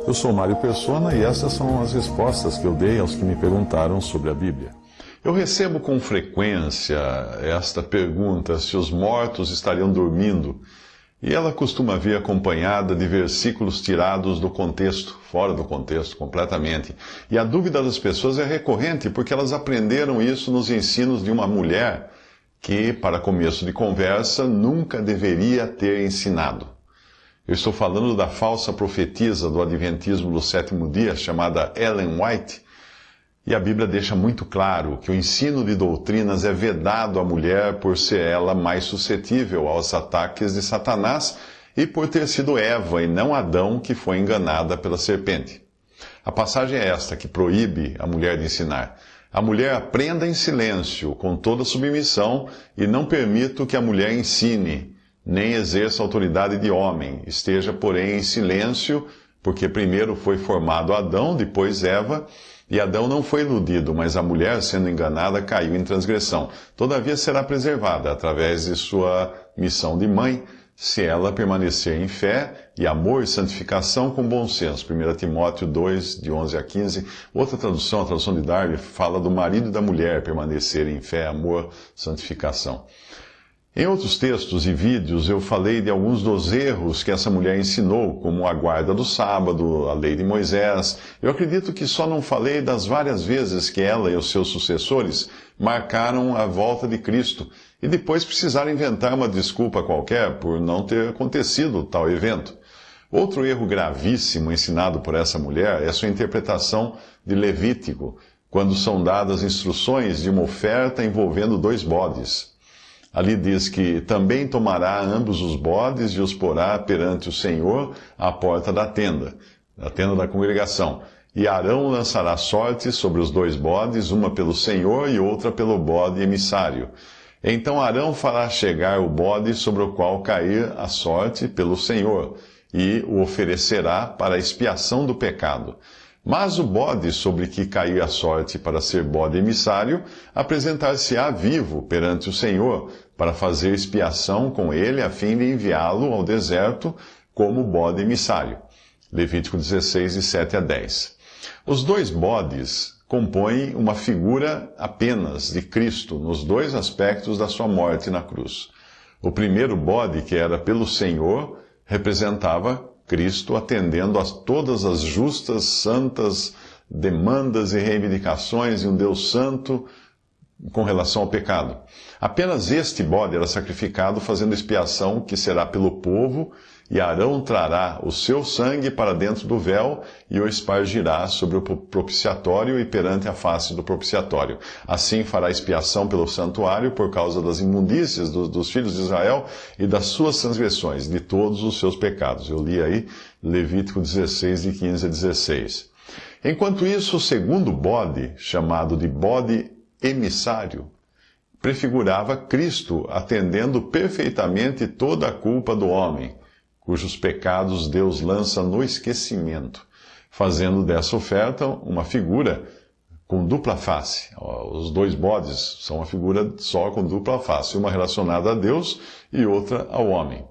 Eu sou Mário Persona e essas são as respostas que eu dei aos que me perguntaram sobre a Bíblia. Eu recebo com frequência esta pergunta se os mortos estariam dormindo, e ela costuma vir acompanhada de versículos tirados do contexto, fora do contexto, completamente. E a dúvida das pessoas é recorrente porque elas aprenderam isso nos ensinos de uma mulher que, para começo de conversa, nunca deveria ter ensinado. Eu estou falando da falsa profetisa do Adventismo do sétimo dia, chamada Ellen White, e a Bíblia deixa muito claro que o ensino de doutrinas é vedado à mulher por ser ela mais suscetível aos ataques de Satanás e por ter sido Eva e não Adão que foi enganada pela serpente. A passagem é esta que proíbe a mulher de ensinar. A mulher aprenda em silêncio, com toda submissão, e não permito que a mulher ensine, nem exerça autoridade de homem. Esteja, porém, em silêncio, porque primeiro foi formado Adão, depois Eva, e Adão não foi iludido, mas a mulher, sendo enganada, caiu em transgressão. Todavia será preservada, através de sua missão de mãe, se ela permanecer em fé e amor e santificação com bom senso. 1 Timóteo 2, de 11 a 15. Outra tradução, a tradução de Darby, fala do marido e da mulher permanecerem em fé, amor, santificação. Em outros textos e vídeos eu falei de alguns dos erros que essa mulher ensinou, como a guarda do sábado, a lei de Moisés. Eu acredito que só não falei das várias vezes que ela e os seus sucessores marcaram a volta de Cristo e depois precisaram inventar uma desculpa qualquer por não ter acontecido tal evento. Outro erro gravíssimo ensinado por essa mulher é sua interpretação de Levítico, quando são dadas instruções de uma oferta envolvendo 2 bodes. Ali diz que também tomará ambos os bodes e os porá perante o Senhor à porta da tenda da congregação. E Arão lançará sorte sobre os 2 bodes, uma pelo Senhor e outra pelo bode emissário. Então Arão fará chegar o bode sobre o qual cair a sorte pelo Senhor, e o oferecerá para a expiação do pecado. Mas o bode sobre que cair a sorte para ser bode emissário, apresentar-se-á vivo perante o Senhor, para fazer expiação com ele, a fim de enviá-lo ao deserto como bode emissário. Levítico 16, de 7 a 10. Os 2 bodes compõem uma figura apenas de Cristo nos 2 aspectos da sua morte na cruz. O primeiro bode, que era pelo Senhor, representava Cristo atendendo a todas as justas, santas demandas e reivindicações de um Deus santo com relação ao pecado. Apenas este bode era sacrificado fazendo expiação que será pelo povo, e Arão trará o seu sangue para dentro do véu e o espargirá sobre o propiciatório e perante a face do propiciatório. Assim fará expiação pelo santuário por causa das imundícias dos filhos de Israel e das suas transgressões, de todos os seus pecados. Eu li aí Levítico 16, de 15 a 16. Enquanto isso, o segundo bode, chamado de bode emissário, prefigurava Cristo atendendo perfeitamente toda a culpa do homem, cujos pecados Deus lança no esquecimento, fazendo dessa oferta uma figura com dupla face. Os 2 bodes são uma figura só com dupla face, uma relacionada a Deus e outra ao homem.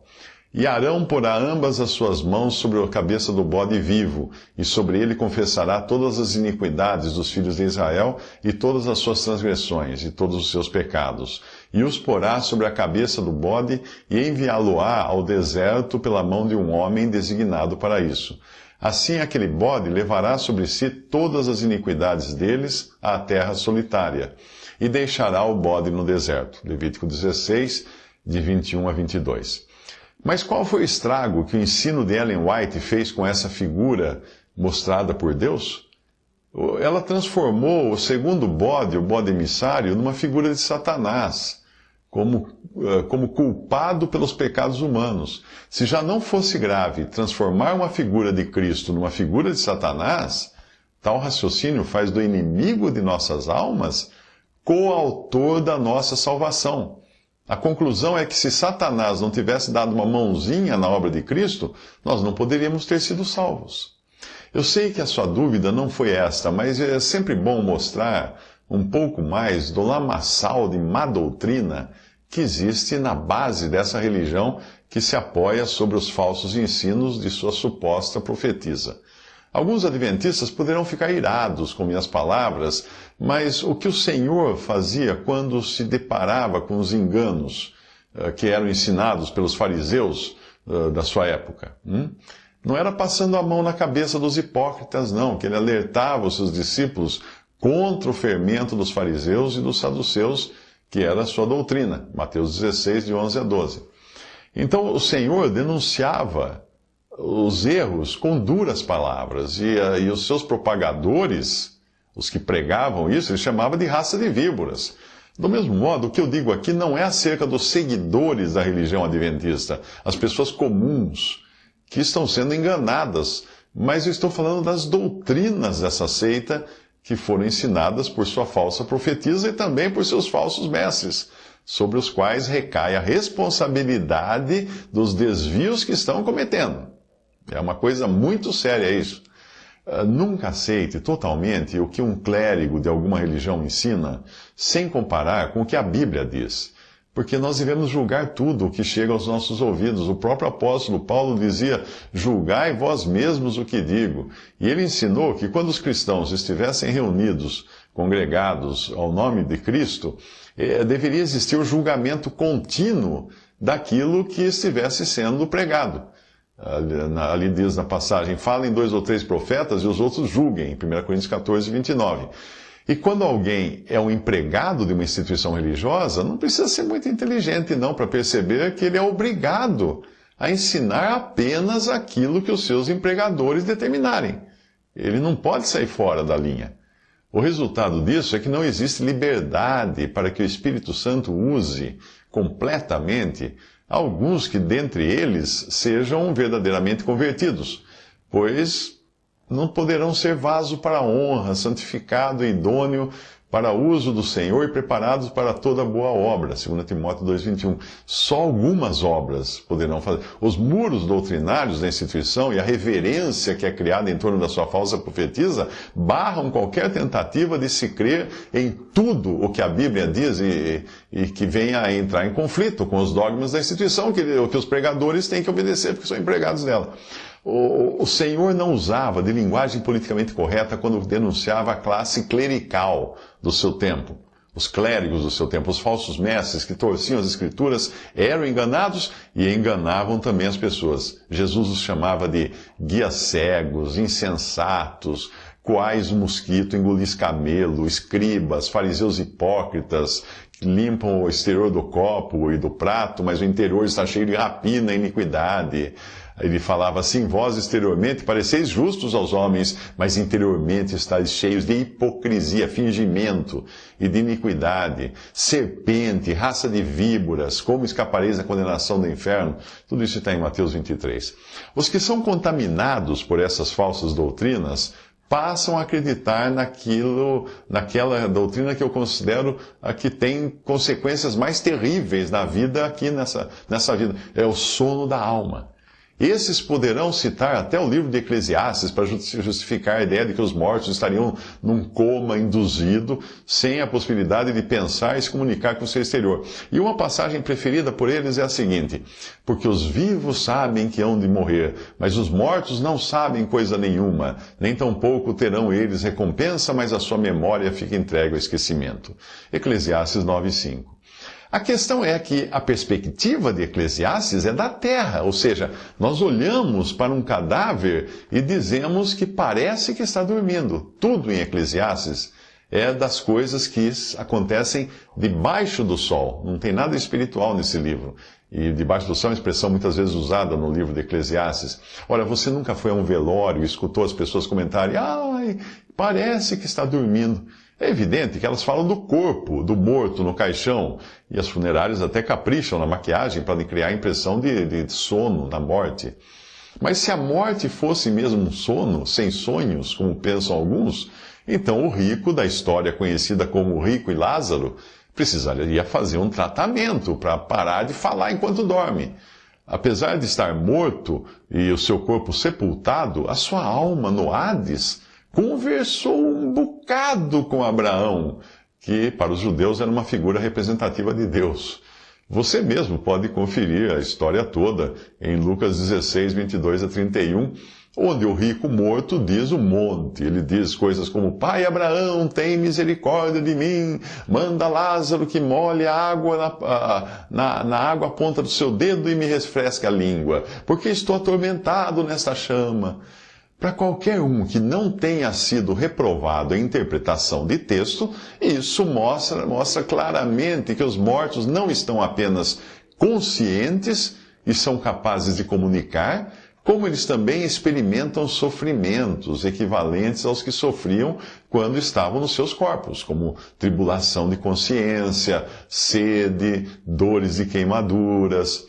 E Arão porá ambas as suas mãos sobre a cabeça do bode vivo, e sobre ele confessará todas as iniquidades dos filhos de Israel, e todas as suas transgressões, e todos os seus pecados. E os porá sobre a cabeça do bode, e enviá-lo-á ao deserto pela mão de um homem designado para isso. Assim aquele bode levará sobre si todas as iniquidades deles à terra solitária, e deixará o bode no deserto. Levítico 16, de 21 a 22. Mas qual foi o estrago que o ensino de Ellen White fez com essa figura mostrada por Deus? Ela transformou o segundo bode, o bode emissário, numa figura de Satanás, como culpado pelos pecados humanos. Se já não fosse grave transformar uma figura de Cristo numa figura de Satanás, tal raciocínio faz do inimigo de nossas almas coautor da nossa salvação. A conclusão é que se Satanás não tivesse dado uma mãozinha na obra de Cristo, nós não poderíamos ter sido salvos. Eu sei que a sua dúvida não foi esta, mas é sempre bom mostrar um pouco mais do lamaçal de má doutrina que existe na base dessa religião que se apoia sobre os falsos ensinos de sua suposta profetisa. Alguns adventistas poderão ficar irados com minhas palavras, mas o que o Senhor fazia quando se deparava com os enganos que eram ensinados pelos fariseus da sua época? Não era passando a mão na cabeça dos hipócritas, não, que ele alertava os seus discípulos contra o fermento dos fariseus e dos saduceus, que era a sua doutrina. Mateus 16, de 11 a 12. Então o Senhor denunciava os erros com duras palavras, e os seus propagadores, os que pregavam isso, ele chamava de raça de víboras. Do mesmo modo, o que eu digo aqui não é acerca dos seguidores da religião adventista, as pessoas comuns que estão sendo enganadas, mas eu estou falando das doutrinas dessa seita que foram ensinadas por sua falsa profetisa e também por seus falsos mestres, sobre os quais recai a responsabilidade dos desvios que estão cometendo. É uma coisa muito séria isso. Nunca aceite totalmente o que um clérigo de alguma religião ensina, sem comparar com o que a Bíblia diz. Porque nós devemos julgar tudo o que chega aos nossos ouvidos. O próprio apóstolo Paulo dizia: julgai vós mesmos o que digo. E ele ensinou que quando os cristãos estivessem reunidos, congregados ao nome de Cristo, deveria existir o julgamento contínuo daquilo que estivesse sendo pregado. Ali diz na passagem: falem 2 ou 3 profetas e os outros julguem, 1 Coríntios 14, 29. E quando alguém é um empregado de uma instituição religiosa, não precisa ser muito inteligente não para perceber que ele é obrigado a ensinar apenas aquilo que os seus empregadores determinarem. Ele não pode sair fora da linha. O resultado disso é que não existe liberdade para que o Espírito Santo use completamente alguns que dentre eles sejam verdadeiramente convertidos, pois não poderão ser vaso para a honra, santificado e idôneo para uso do Senhor e preparados para toda boa obra. 2 Timóteo 2,21. Só algumas obras poderão fazer. Os muros doutrinários da instituição e a reverência que é criada em torno da sua falsa profetisa barram qualquer tentativa de se crer em tudo o que a Bíblia diz e que venha a entrar em conflito com os dogmas da instituição que os pregadores têm que obedecer porque são empregados dela. O Senhor não usava de linguagem politicamente correta quando denunciava a classe clerical do seu tempo. Os clérigos do seu tempo, os falsos mestres que torciam as Escrituras, eram enganados e enganavam também as pessoas. Jesus os chamava de guias cegos, insensatos, coais o mosquito, engolis camelo, escribas, fariseus hipócritas, que limpam o exterior do copo e do prato, mas o interior está cheio de rapina e iniquidade. Ele falava assim: vós exteriormente pareceis justos aos homens, mas interiormente estáis cheios de hipocrisia, fingimento e de iniquidade. Serpente, raça de víboras, como escapareis da condenação do inferno? Tudo isso está em Mateus 23. Os que são contaminados por essas falsas doutrinas passam a acreditar naquela doutrina que eu considero a que tem consequências mais terríveis na vida aqui nessa vida. É o sono da alma. Esses poderão citar até o livro de Eclesiastes para justificar a ideia de que os mortos estariam num coma induzido, sem a possibilidade de pensar e se comunicar com o seu exterior. E uma passagem preferida por eles é a seguinte: porque os vivos sabem que hão de morrer, mas os mortos não sabem coisa nenhuma, nem tampouco terão eles recompensa, mas a sua memória fica entregue ao esquecimento. Eclesiastes 9:5. A questão é que a perspectiva de Eclesiastes é da terra, ou seja, nós olhamos para um cadáver e dizemos que parece que está dormindo. Tudo em Eclesiastes é das coisas que acontecem debaixo do sol. Não tem nada espiritual nesse livro. E debaixo do sol é uma expressão muitas vezes usada no livro de Eclesiastes. Ora, você nunca foi a um velório e escutou as pessoas comentarem: ai, parece que está dormindo. É evidente que elas falam do corpo, do morto no caixão, e as funerárias até capricham na maquiagem para criar a impressão de sono na morte. Mas se a morte fosse mesmo um sono, sem sonhos, como pensam alguns, então o rico da história conhecida como Rico e Lázaro precisaria fazer um tratamento para parar de falar enquanto dorme. Apesar de estar morto e o seu corpo sepultado, a sua alma no Hades conversou um bocado com Abraão, que para os judeus era uma figura representativa de Deus. Você mesmo pode conferir a história toda em Lucas 16, 22 a 31, onde o rico morto diz um monte. Ele diz coisas como: Pai Abraão, tem misericórdia de mim, manda Lázaro que molhe a água na água à ponta do seu dedo e me refresque a língua, porque estou atormentado nesta chama. Para qualquer um que não tenha sido reprovado em interpretação de texto, isso mostra claramente que os mortos não estão apenas conscientes e são capazes de comunicar, como eles também experimentam sofrimentos equivalentes aos que sofriam quando estavam nos seus corpos, como tribulação de consciência, sede, dores e queimaduras.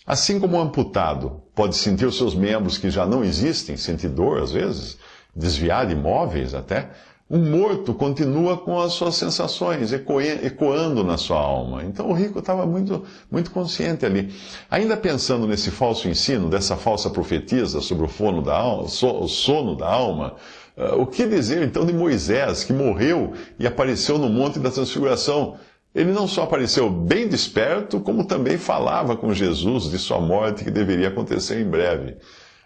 Assim como o amputado pode sentir os seus membros que já não existem, sentir dor às vezes, desviar de móveis até, um morto continua com as suas sensações, ecoando na sua alma. Então o rico estava muito, muito consciente ali. Ainda pensando nesse falso ensino, dessa falsa profetisa sobre o sono da alma, o que dizer então de Moisés, que morreu e apareceu no Monte da Transfiguração? Ele não só apareceu bem desperto, como também falava com Jesus de sua morte que deveria acontecer em breve.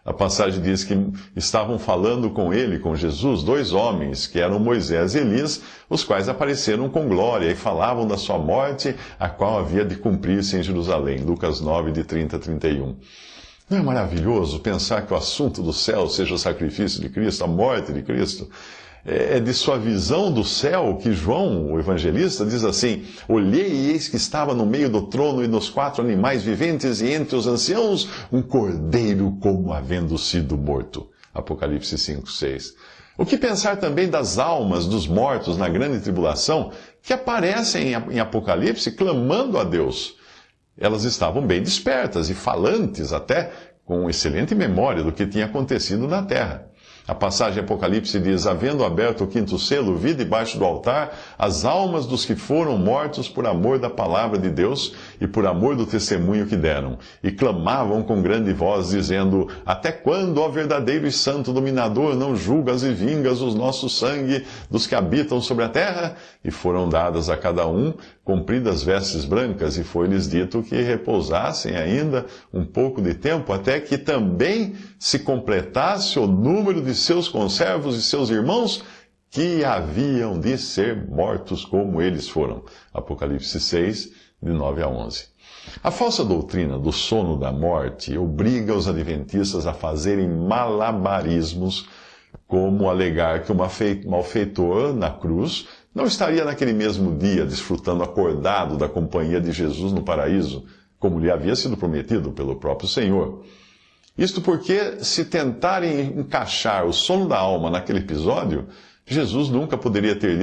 A passagem diz que estavam falando com ele, com Jesus, dois homens, que eram Moisés e Elias, os quais apareceram com glória e falavam da sua morte, a qual havia de cumprir-se em Jerusalém. Lucas 9, de 30 a 31. Não é maravilhoso pensar que o assunto do céu seja o sacrifício de Cristo, a morte de Cristo? É de sua visão do céu que João, o evangelista, diz assim: Olhei e eis que estava no meio do trono e dos 4 animais viventes e entre os anciãos um cordeiro como havendo sido morto. Apocalipse 5, 6. O que pensar também das almas dos mortos na grande tribulação que aparecem em Apocalipse clamando a Deus? Elas estavam bem despertas e falantes até, com excelente memória do que tinha acontecido na terra. A passagem Apocalipse diz: Havendo aberto o 5º selo, vi debaixo do altar as almas dos que foram mortos por amor da palavra de Deus e por amor do testemunho que deram. E clamavam com grande voz, dizendo: Até quando, ó verdadeiro e santo dominador, não julgas e vingas o nosso sangue dos que habitam sobre a terra? E foram dadas a cada um compridas vestes brancas, e foi-lhes dito que repousassem ainda um pouco de tempo, até que também se completasse o número de seus conservos e seus irmãos, que haviam de ser mortos como eles foram. Apocalipse 6, de 9 a 11. A falsa doutrina do sono da morte obriga os adventistas a fazerem malabarismos, como alegar que o malfeitor na cruz não estaria naquele mesmo dia desfrutando acordado da companhia de Jesus no paraíso, como lhe havia sido prometido pelo próprio Senhor. Isto porque, se tentarem encaixar o sono da alma naquele episódio, Jesus nunca poderia ter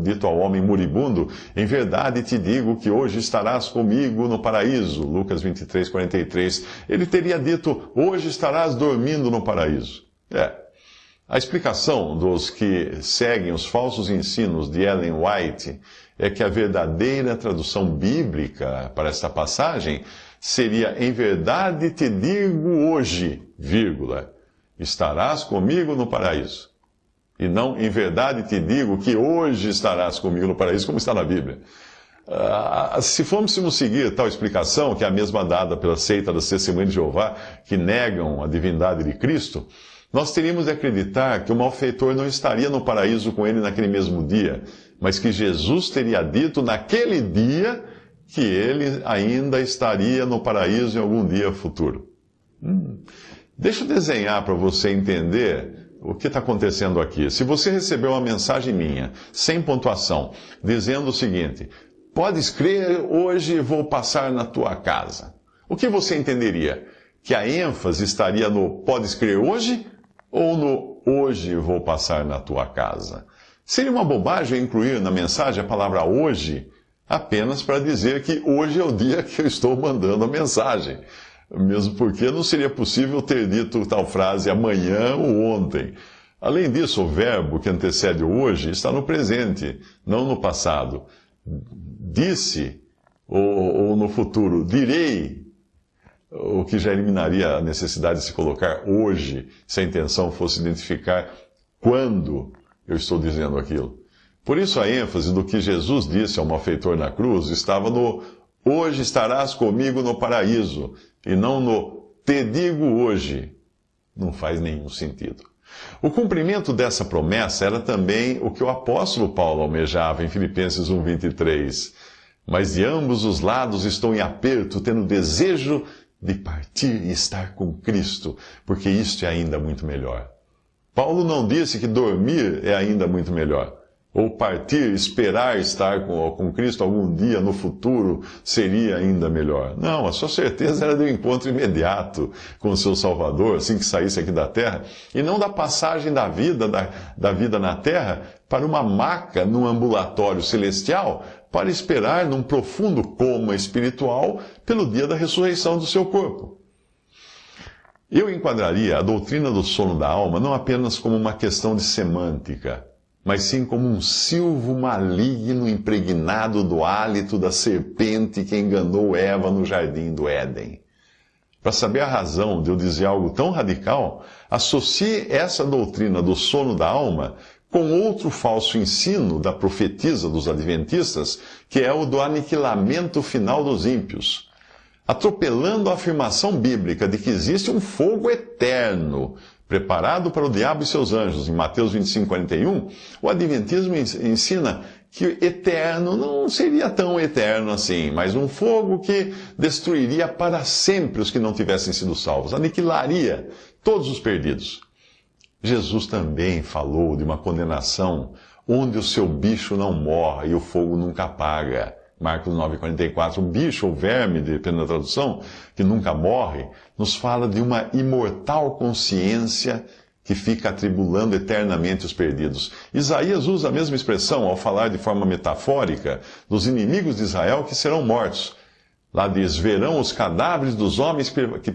dito ao homem moribundo: Em verdade te digo que hoje estarás comigo no paraíso. Lucas 23, 43. Ele teria dito: hoje estarás dormindo no paraíso. A explicação dos que seguem os falsos ensinos de Ellen White é que a verdadeira tradução bíblica para esta passagem seria: em verdade te digo hoje, vírgula, estarás comigo no paraíso. E não: em verdade te digo que hoje estarás comigo no paraíso, como está na Bíblia. Se fôssemos seguir tal explicação, que é a mesma dada pela seita das Testemunhas de Jeová, que negam a divindade de Cristo, nós teríamos de acreditar que o malfeitor não estaria no paraíso com ele naquele mesmo dia, mas que Jesus teria dito naquele dia que ele ainda estaria no paraíso em algum dia futuro. Deixa eu desenhar para você entender o que está acontecendo aqui. Se você recebeu uma mensagem minha, sem pontuação, dizendo o seguinte: podes crer, hoje vou passar na tua casa. O que você entenderia? Que a ênfase estaria no podes crer hoje ou no hoje vou passar na tua casa? Seria uma bobagem incluir na mensagem a palavra hoje apenas para dizer que hoje é o dia que eu estou mandando a mensagem. Mesmo porque não seria possível ter dito tal frase amanhã ou ontem. Além disso, o verbo que antecede o hoje está no presente, não no passado. Disse, ou no futuro, direi, o que já eliminaria a necessidade de se colocar hoje, se a intenção fosse identificar quando eu estou dizendo aquilo. Por isso a ênfase do que Jesus disse ao malfeitor na cruz estava no Hoje estarás comigo no paraíso, e não no te digo hoje. Não faz nenhum sentido. O cumprimento dessa promessa era também o que o apóstolo Paulo almejava em Filipenses 1:23. Mas de ambos os lados estou em aperto, tendo desejo de partir e estar com Cristo, porque isto é ainda muito melhor. Paulo não disse que dormir é ainda muito melhor. Ou partir, esperar estar com Cristo algum dia no futuro seria ainda melhor. Não, a sua certeza era do encontro imediato com o seu Salvador, assim que saísse aqui da terra, e não da passagem da vida na terra para uma maca num ambulatório celestial, para esperar num profundo coma espiritual pelo dia da ressurreição do seu corpo. Eu enquadraria a doutrina do sono da alma não apenas como uma questão de semântica, mas sim como um silvo maligno impregnado do hálito da serpente que enganou Eva no jardim do Éden. Para saber a razão de eu dizer algo tão radical, associe essa doutrina do sono da alma com outro falso ensino da profetisa dos adventistas, que é o do aniquilamento final dos ímpios. Atropelando a afirmação bíblica de que existe um fogo eterno preparado para o diabo e seus anjos, em Mateus 25:41, o adventismo ensina que eterno não seria tão eterno assim, mas um fogo que destruiria para sempre os que não tivessem sido salvos, aniquilaria todos os perdidos. Jesus também falou de uma condenação onde o seu bicho não morre e o fogo nunca apaga. Marcos 9:44, o bicho ou verme, dependendo da tradução, que nunca morre, nos fala de uma imortal consciência que fica atribulando eternamente os perdidos. Isaías usa a mesma expressão ao falar de forma metafórica dos inimigos de Israel que serão mortos. Lá diz, verão os cadáveres dos homens que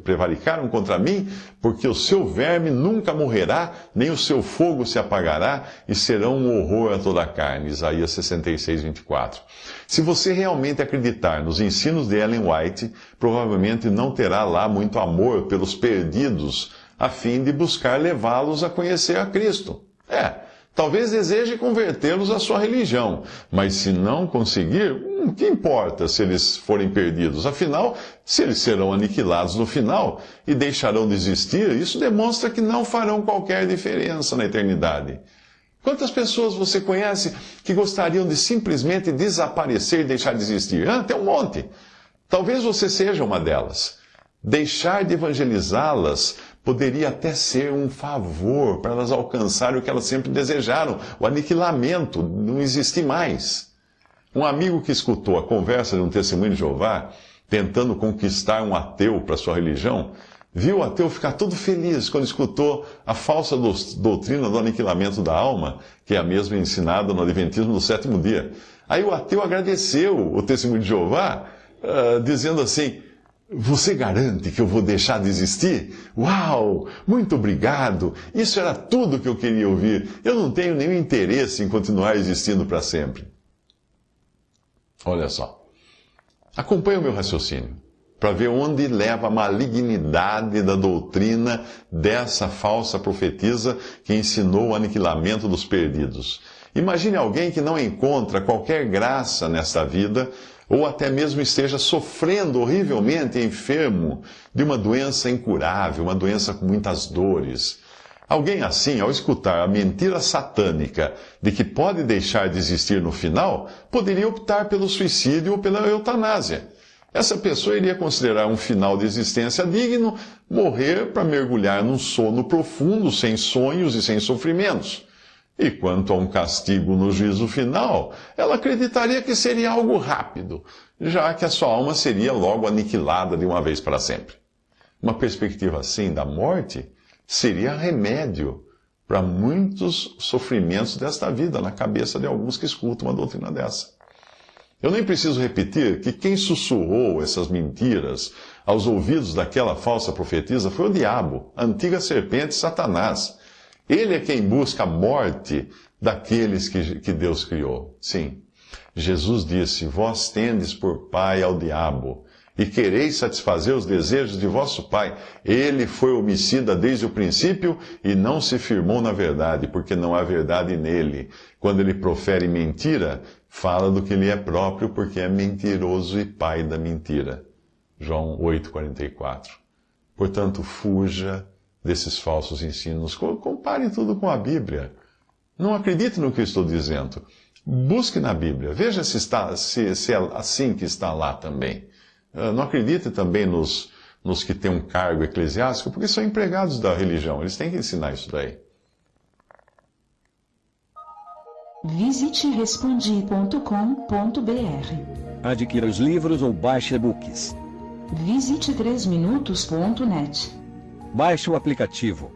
prevaricaram contra mim, porque o seu verme nunca morrerá, nem o seu fogo se apagará, e serão um horror a toda a carne. Isaías 66:24. Se você realmente acreditar nos ensinos de Ellen White, provavelmente não terá lá muito amor pelos perdidos, a fim de buscar levá-los a conhecer a Cristo. Talvez deseje convertê-los à sua religião, mas se não conseguir, o que importa se eles forem perdidos? Afinal, se eles serão aniquilados no final e deixarão de existir, isso demonstra que não farão qualquer diferença na eternidade. Quantas pessoas você conhece que gostariam de simplesmente desaparecer e deixar de existir? Tem um monte. Talvez você seja uma delas. Deixar de evangelizá-las poderia até ser um favor para elas alcançarem o que elas sempre desejaram, o aniquilamento, não existir mais. Um amigo que escutou a conversa de um testemunho de Jeová, tentando conquistar um ateu para sua religião, viu o ateu ficar todo feliz quando escutou a falsa doutrina do aniquilamento da alma, que é a mesma ensinada no Adventismo do sétimo dia. Aí o ateu agradeceu o testemunho de Jeová, dizendo assim: você garante que eu vou deixar de existir? Uau! Muito obrigado! Isso era tudo que eu queria ouvir. Eu não tenho nenhum interesse em continuar existindo para sempre. Olha só. Acompanhe o meu raciocínio para ver onde leva a malignidade da doutrina dessa falsa profetisa que ensinou o aniquilamento dos perdidos. Imagine alguém que não encontra qualquer graça nesta vida, ou até mesmo esteja sofrendo horrivelmente enfermo de uma doença incurável, uma doença com muitas dores. Alguém assim, ao escutar a mentira satânica de que pode deixar de existir no final, poderia optar pelo suicídio ou pela eutanásia. Essa pessoa iria considerar um final de existência digno, morrer para mergulhar num sono profundo, sem sonhos e sem sofrimentos. E quanto a um castigo no juízo final, ela acreditaria que seria algo rápido, já que a sua alma seria logo aniquilada de uma vez para sempre. Uma perspectiva assim da morte seria remédio para muitos sofrimentos desta vida na cabeça de alguns que escutam uma doutrina dessa. Eu nem preciso repetir que quem sussurrou essas mentiras aos ouvidos daquela falsa profetisa foi o diabo, a antiga serpente Satanás. Ele é quem busca a morte daqueles que Deus criou. Sim, Jesus disse, vós tendes por pai ao diabo, e quereis satisfazer os desejos de vosso pai. Ele foi homicida desde o princípio e não se firmou na verdade, porque não há verdade nele. Quando ele profere mentira, fala do que ele é próprio porque é mentiroso e pai da mentira. João 8,44. Portanto, fuja desses falsos ensinos. Compare tudo com a Bíblia. Não acredite no que eu estou dizendo. Busque na Bíblia. Veja se é assim que está lá também. Não acredite também nos que têm um cargo eclesiástico, porque são empregados da religião. Eles têm que ensinar isso daí. Visite respondi.com.br. Adquira os livros ou baixe e-books. Visite 3minutos.net. Baixe o aplicativo.